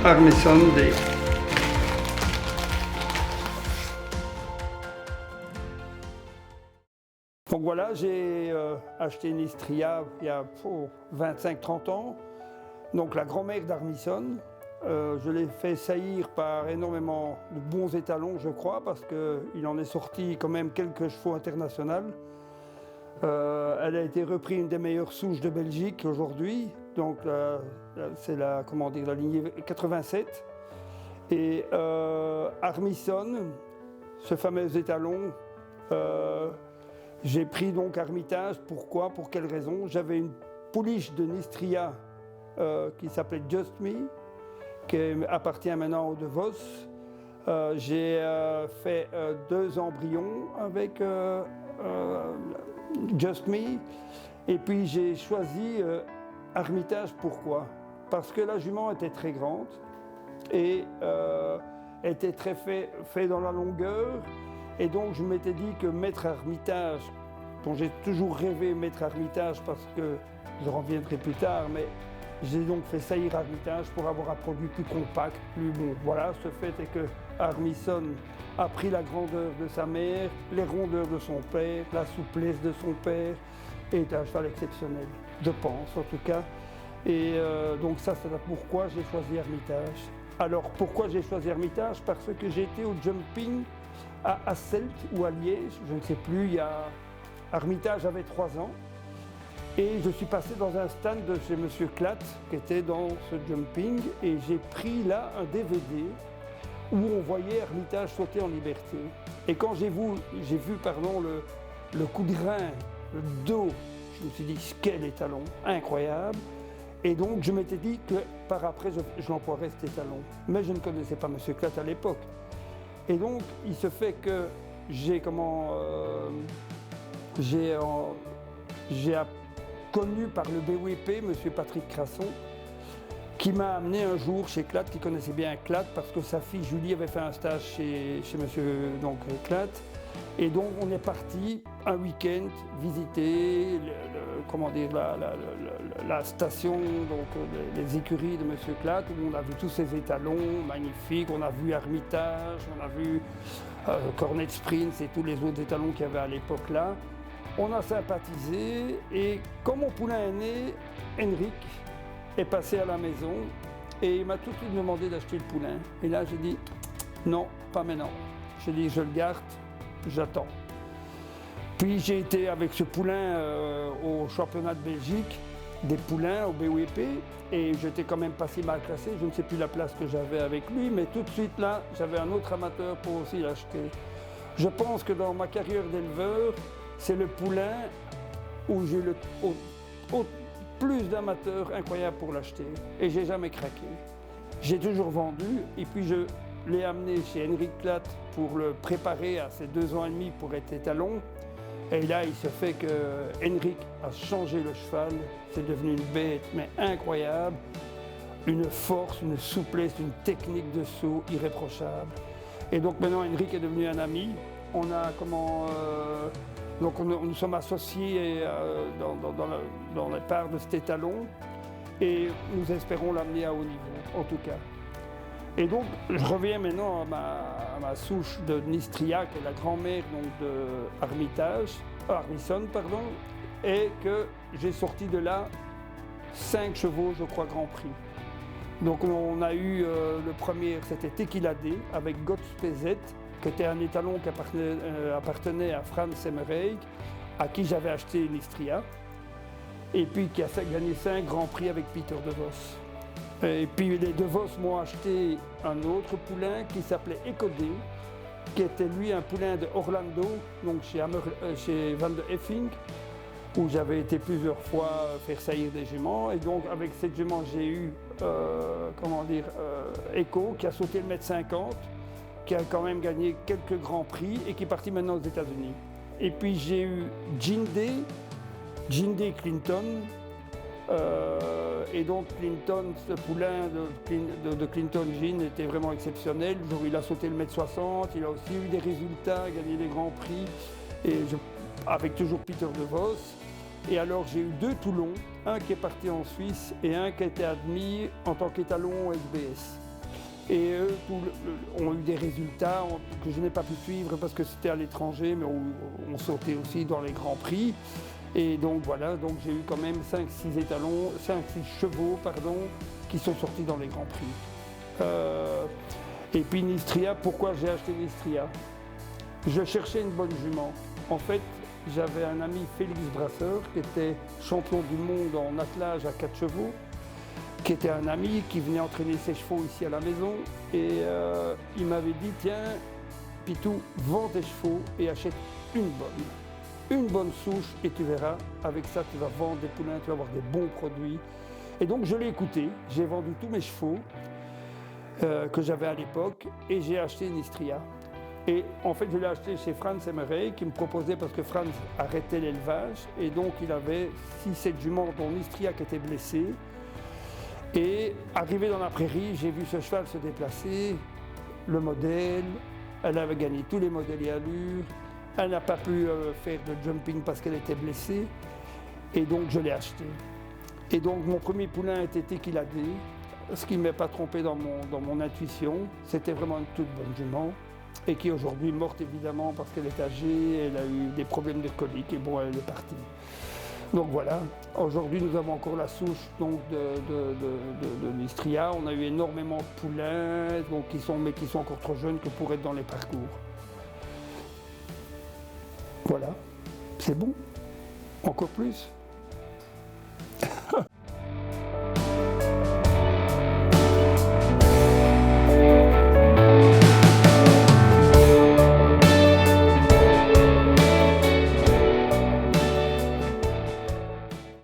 Armisen D. Donc voilà, j'ai acheté une Istria il y a 25-30 ans, donc la grand-mère d'Armisen. Je l'ai fait saillir par énormément de bons étalons, je crois, parce qu'il en est sorti quand même quelques chevaux internationaux. Elle a été reprise une des meilleures souches de Belgique aujourd'hui, donc c'est la lignée 87. Et Armisen, ce fameux étalon, j'ai pris donc Armitage. Pourquoi? Pour quelle raison? J'avais une pouliche de Nistria qui s'appelait Just Me, qui appartient maintenant au De Vos. J'ai fait 2 embryons avec Just Me, et puis j'ai choisi Armitage. Pourquoi? Parce que la jument était très grande et était très fait dans la longueur, et donc je m'étais dit que Maître Armitage, dont j'ai toujours rêvé Maître Armitage, parce que je reviendrai plus tard, mais j'ai donc fait saillir Armitage pour avoir un produit plus compact, plus bon. Voilà, ce fait est que Armisen a pris la grandeur de sa mère, les rondeurs de son père, la souplesse de son père, et est un cheval exceptionnel, je pense en tout cas. Et donc ça, c'est pourquoi j'ai choisi Armitage. Alors pourquoi j'ai choisi Armitage? Parce que j'ai été au jumping à Hasselt ou à Liège, je ne sais plus, Armitage avait 3 ans. Et je suis passé dans un stand de chez Monsieur Klatt, qui était dans ce jumping, et j'ai pris là un DVD où on voyait Armitage sauter en liberté. Et quand j'ai vu le coup de rein, le dos, je me suis dit, quel étalon, incroyable. Et donc je m'étais dit que par après je l'emploierais cet étalon. Mais je ne connaissais pas Monsieur Klatt à l'époque. Et donc il se fait que j'ai connu par le BWP, M. Patrick Crasson, qui m'a amené un jour chez Klatt, qui connaissait bien Klatt, parce que sa fille Julie avait fait un stage chez M. Klatt. Et donc on est parti un week-end visiter la station, donc les écuries de M. Klatt, où on a vu tous ces étalons magnifiques, on a vu Armitage, on a vu Cornet Sprint et tous les autres étalons qu'il y avait à l'époque là. On a sympathisé, et quand mon poulain est né, Henrik est passé à la maison et il m'a tout de suite demandé d'acheter le poulain. Et là j'ai dit non, pas maintenant. J'ai dit je le garde, j'attends. Puis j'ai été avec ce poulain au championnat de Belgique des poulains au BWP, et j'étais quand même pas si mal classé, je ne sais plus la place que j'avais avec lui, mais tout de suite là j'avais un autre amateur pour aussi l'acheter. Je pense que dans ma carrière d'éleveur, c'est le poulain où j'ai le plus d'amateurs incroyables pour l'acheter. Et j'ai jamais craqué. J'ai toujours vendu, et puis l'ai amené chez Henrik Platt pour le préparer à ses 2 ans et demi pour être étalon. Et là, il se fait que Henrik a changé le cheval. C'est devenu une bête, mais incroyable. Une force, une souplesse, une technique de saut irréprochable. Et donc maintenant, Henrik est devenu un ami. On a donc nous sommes associés dans les parts de cet étalon. Et nous espérons l'amener à haut niveau, en tout cas. Et donc, je reviens maintenant à ma souche de Nistria, qui est la grand-mère de Armisen, et que j'ai sorti de là 5 chevaux, je crois, Grand Prix. Donc on a eu le premier, c'était Tequila D, avec Gotts PZ, qui était un étalon qui appartenait à Frans Emmerich, à qui j'avais acheté Nistria, et puis qui a gagné 5 Grands Prix avec Peter de Vos. Et puis les de Vos m'ont acheté un autre poulain qui s'appelait Ecodé, qui était lui un poulain de Orlando, donc chez Van de Heffing, où j'avais été plusieurs fois faire saillir des juments. Et donc avec cette jument, j'ai eu Echo, qui a sauté le 1,50 m, qui a quand même gagné quelques Grands Prix et qui est parti maintenant aux États-Unis. Et puis j'ai eu Jindé Clinton. Et donc Clinton, ce poulain de Clinton Jean était vraiment exceptionnel. Il a sauté le 1,60 m, il a aussi eu des résultats, gagné des Grands Prix, avec toujours Peter de Vos. Et alors j'ai eu 2 Toulons, un qui est parti en Suisse et un qui a été admis en tant qu'étalon SBS. Et eux ont eu des résultats que je n'ai pas pu suivre parce que c'était à l'étranger, mais on sautait aussi dans les Grands Prix. Et donc voilà, donc j'ai eu quand même 5-6 chevaux qui sont sortis dans les Grands Prix. Et puis Nistria, pourquoi j'ai acheté Nistria? Je cherchais une bonne jument. En fait, j'avais un ami, Félix Brasseur, qui était champion du monde en attelage à 4 chevaux, qui était un ami qui venait entraîner ses chevaux ici à la maison. Et il m'avait dit, tiens, Pitou, vends tes chevaux et achète une bonne souche et tu verras, avec ça tu vas vendre des poulains, tu vas avoir des bons produits. Et donc je l'ai écouté, j'ai vendu tous mes chevaux que j'avais à l'époque et j'ai acheté Nistria. Et en fait je l'ai acheté chez Frans Emmerich qui me proposait, parce que Frans arrêtait l'élevage et donc il avait 6-7 juments dont Nistria qui était blessée. Et arrivé dans la prairie, j'ai vu ce cheval se déplacer, le modèle, elle avait gagné tous les modèles et allures. Elle n'a pas pu faire de jumping parce qu'elle était blessée. Et donc je l'ai acheté. Et donc mon premier poulain était Tequila D, ce qui ne m'a pas trompé dans mon intuition. C'était vraiment une toute bonne jument. Et qui est aujourd'hui morte évidemment parce qu'elle est âgée, elle a eu des problèmes de colique et bon, elle est partie. Donc voilà, aujourd'hui nous avons encore la souche donc, de Nistria. On a eu énormément de poulains donc, qui sont encore trop jeunes que pour être dans les parcours. Voilà, c'est bon, encore plus.